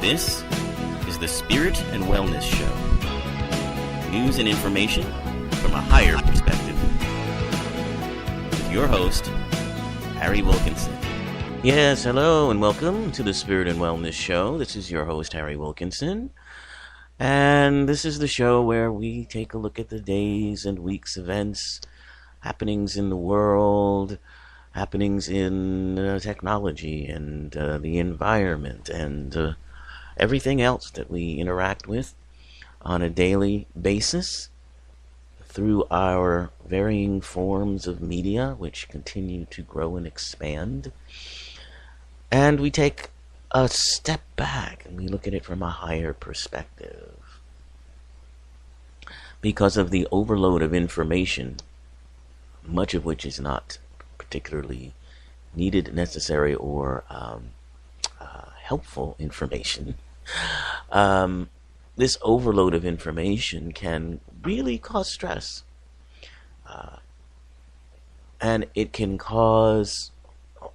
This is the Spirit and Wellness Show. News and information from a higher perspective. With your host, Harry Wilkinson. Yes, hello and welcome to the Spirit and Wellness Show. This is your host, Harry Wilkinson. And this is the show where we take a look at the days and weeks events, happenings in the world, happenings in technology and the environment and everything else that we interact with on a daily basis through our varying forms of media, which continue to grow and expand. And we take a step back and we look at it from a higher perspective. Because of the overload of information, much of which is not particularly needed, necessary, or helpful information, this overload of information can really cause stress. And it can cause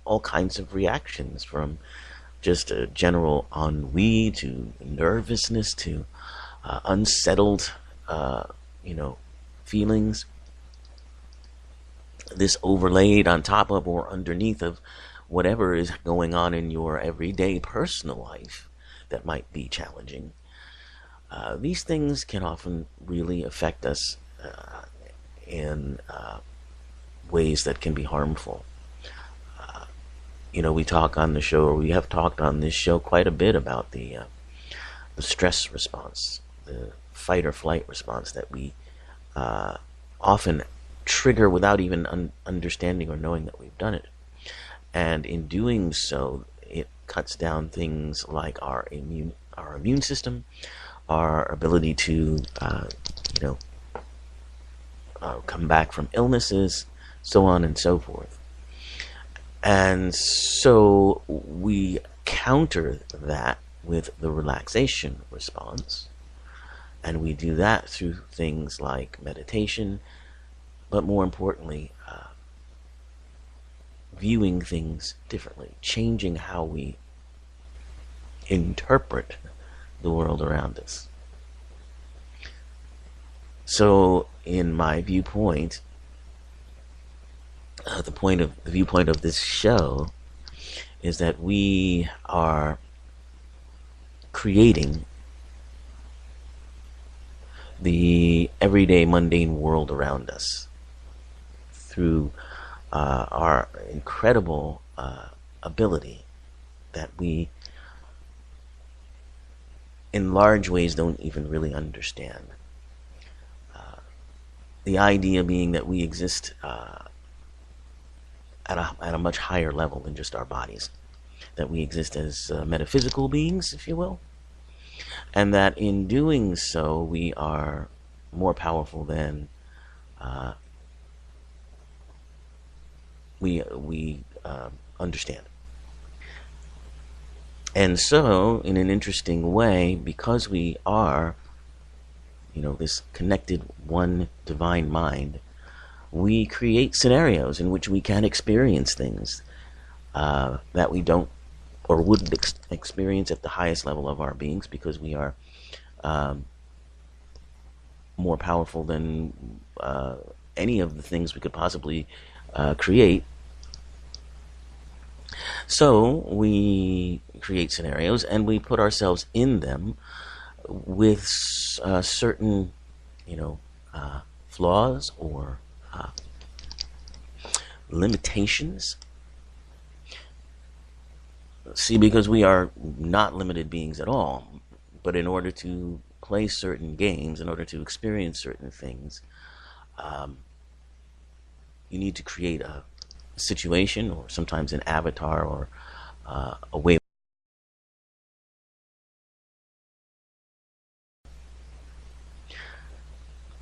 all kinds of reactions, from just a general ennui to nervousness to unsettled, feelings. This overlaid on top of or underneath of whatever is going on in your everyday personal life that might be challenging. These things can often really affect us in ways that can be harmful. We talk on the show, or we have talked on this show quite a bit about the stress response, the fight or flight response that we often trigger without even understanding or knowing that we've done it. And in doing so, it cuts down things like our immune system, our ability to come back from illnesses, so on and so forth. And so we counter that with the relaxation response, and we do that through things like meditation, but more importantly, viewing things differently, changing how we interpret the world around us. So, in my viewpoint, the viewpoint of this show is that we are creating the everyday mundane world around us through our incredible ability that we in large ways don't even really understand. The idea being that we exist at a much higher level than just our bodies, that we exist as metaphysical beings, if you will, and that in doing so we are more powerful than we understand. And so, in an interesting way, because we are, this connected one divine mind, we create scenarios in which we can experience things that we don't or wouldn't experience at the highest level of our beings, because we are more powerful than any of the things we could possibly create. So we create scenarios and we put ourselves in them with certain, flaws or limitations. See, because we are not limited beings at all, but in order to play certain games, in order to experience certain things, you need to create a situation, or sometimes an avatar, or a way.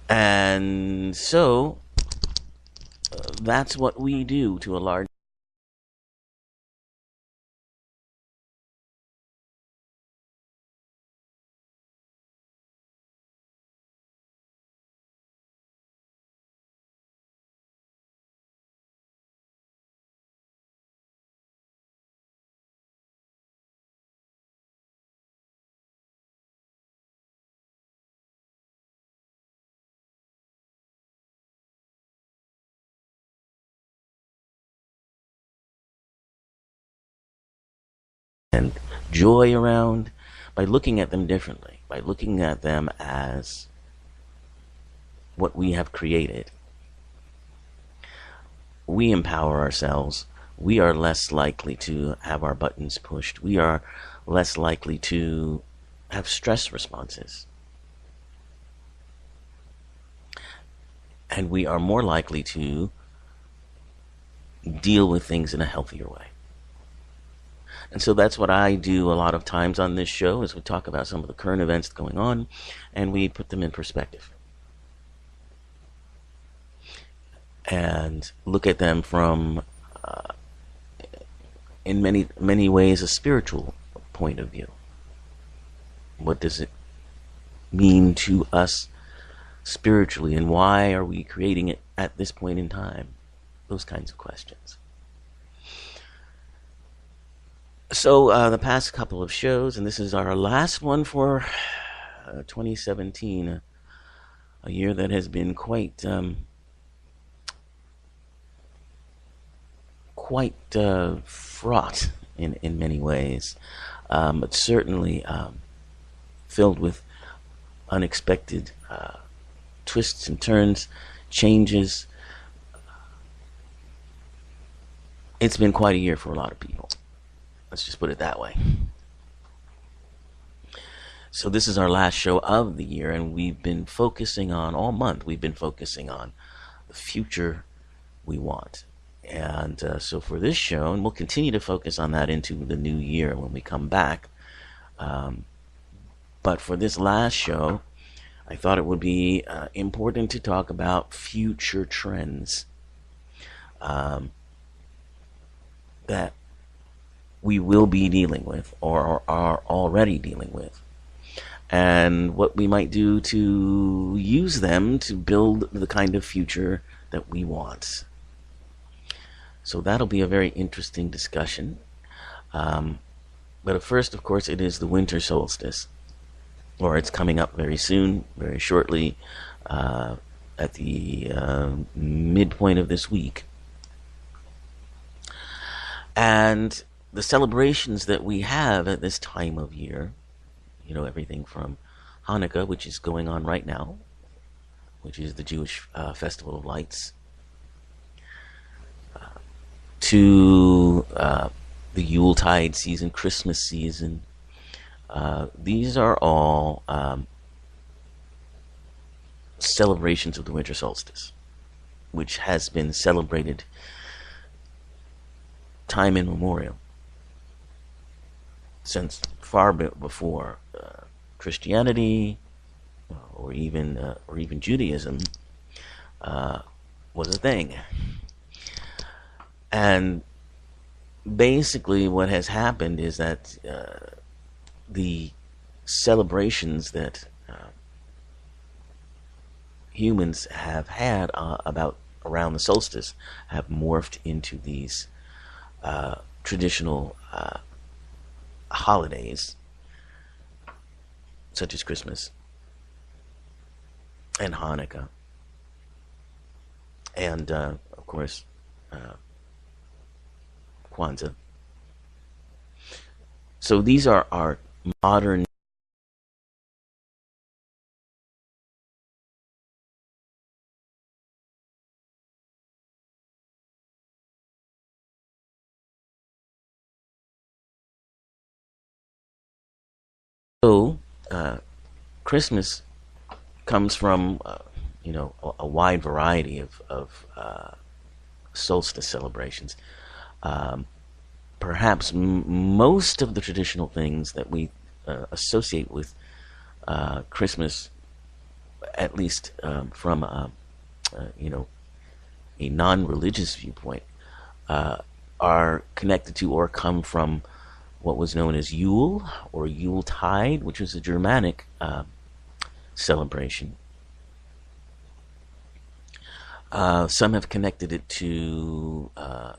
And so that's what we do to a large and joy around by looking at them differently, by looking at them as what we have created. We empower ourselves. We are less likely to have our buttons pushed. We are less likely to have stress responses. And we are more likely to deal with things in a healthier way. And so that's what I do a lot of times on this show, is we talk about some of the current events going on and we put them in perspective and look at them from in many ways a spiritual point of view. What does it mean to us spiritually, and why are we creating it at this point in time? Those kinds of questions. So the past couple of shows, and this is our last one for 2017, a year that has been quite fraught in many ways, but certainly filled with unexpected twists and turns, changes. It's been quite a year for a lot of people. Let's just put it that way. So this is our last show of the year, and we've been focusing on, all month, we've been focusing on the future we want. And so for this show, and we'll continue to focus on that into the new year when we come back. But for this last show, I thought it would be important to talk about future trends that we will be dealing with or are already dealing with, and what we might do to use them to build the kind of future that we want. So that'll be a very interesting discussion. But first, of course, it is the winter solstice, or it's coming up very soon, very shortly, at the midpoint of this week. And the celebrations that we have at this time of year, everything from Hanukkah, which is going on right now, which is the Jewish festival of lights, to the Yuletide season, Christmas season. These are all celebrations of the winter solstice, which has been celebrated time immemorial, since far before Christianity or even Judaism was a thing. And basically what has happened is that the celebrations that humans have had around the solstice have morphed into these traditional holidays, such as Christmas and Hanukkah, and of course Kwanzaa. So these are our modern Christmas comes from a wide variety of solstice celebrations. Perhaps most of the traditional things that we associate with Christmas, at least from a non-religious viewpoint, are connected to or come from what was known as Yule or Yuletide, which was a Germanic celebration. Some have connected it to the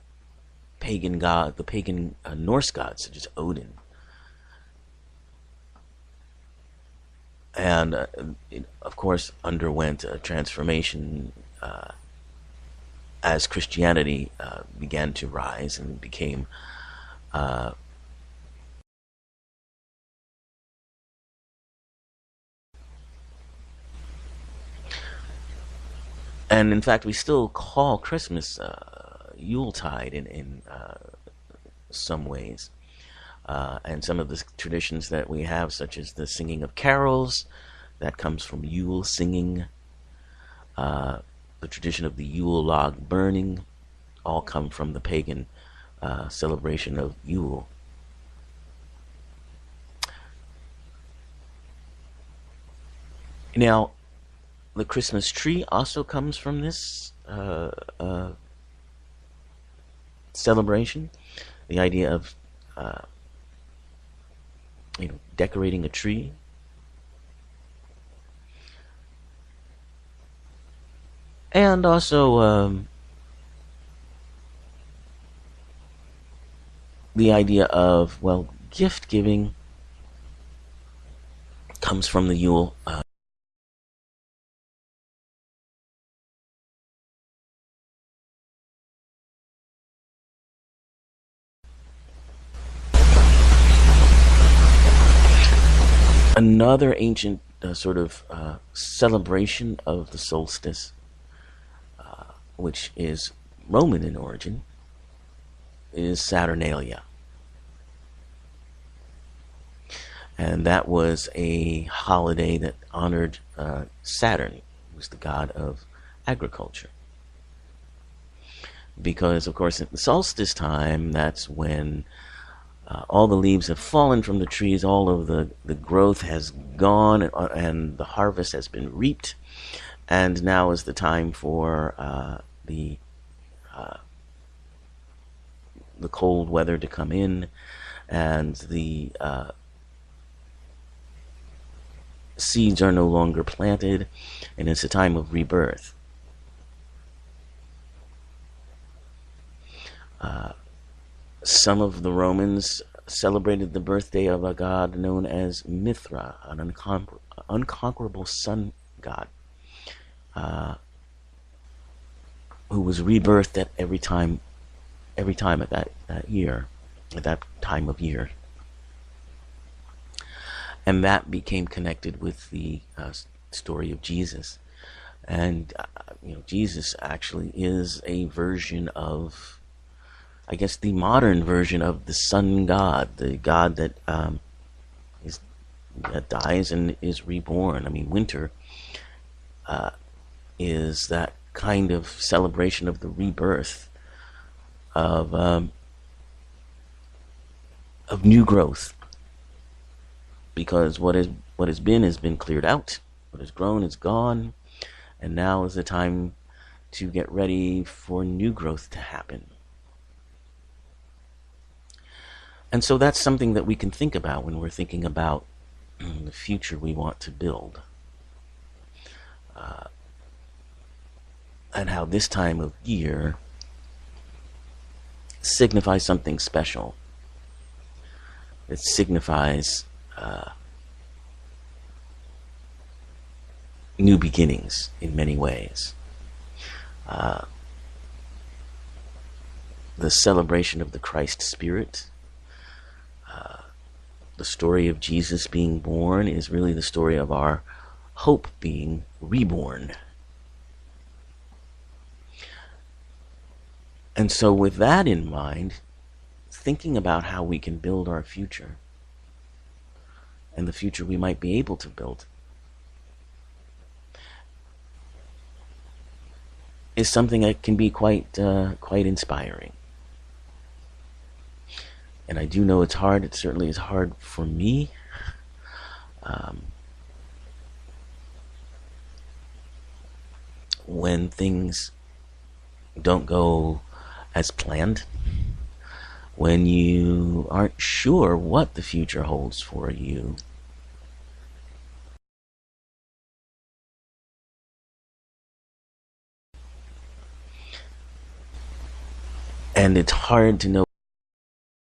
pagan Norse gods, such as Odin. And it, of course, underwent a transformation as Christianity began to rise and became And in fact, we still call Christmas Yuletide in some ways. And some of the traditions that we have, such as the singing of carols, that comes from Yule singing, the tradition of the Yule log burning, all come from the pagan celebration of Yule. Now, the Christmas tree also comes from this celebration. The idea of decorating a tree. And also the idea of, well, gift giving comes from the Yule. Another ancient sort of celebration of the solstice, which is Roman in origin, is Saturnalia. And that was a holiday that honored Saturn, who was the god of agriculture. Because, of course, at the solstice time, that's when all the leaves have fallen from the trees, all of the growth has gone, and the harvest has been reaped. And now is the time for the cold weather to come in, and the seeds are no longer planted, and it's a time of rebirth. Some of the Romans celebrated the birthday of a god known as Mithra, an unconquerable sun god, who was rebirthed at every time at that year, at that time of year. And that became connected with the story of Jesus. And Jesus actually is a version of, I guess, the modern version of the sun god, the god that that dies and is reborn. I mean, winter is that kind of celebration of the rebirth of new growth, because what has been cleared out, what has grown is gone, and now is the time to get ready for new growth to happen. And so that's something that we can think about when we're thinking about the future we want to build. And how this time of year signifies something special. It signifies new beginnings in many ways. The celebration of the Christ Spirit. The story of Jesus being born is really the story of our hope being reborn. And so with that in mind, thinking about how we can build our future and the future we might be able to build is something that can be quite inspiring. And I do know it's hard. It certainly is hard for me. When things don't go as planned, when you aren't sure what the future holds for you. And it's hard to know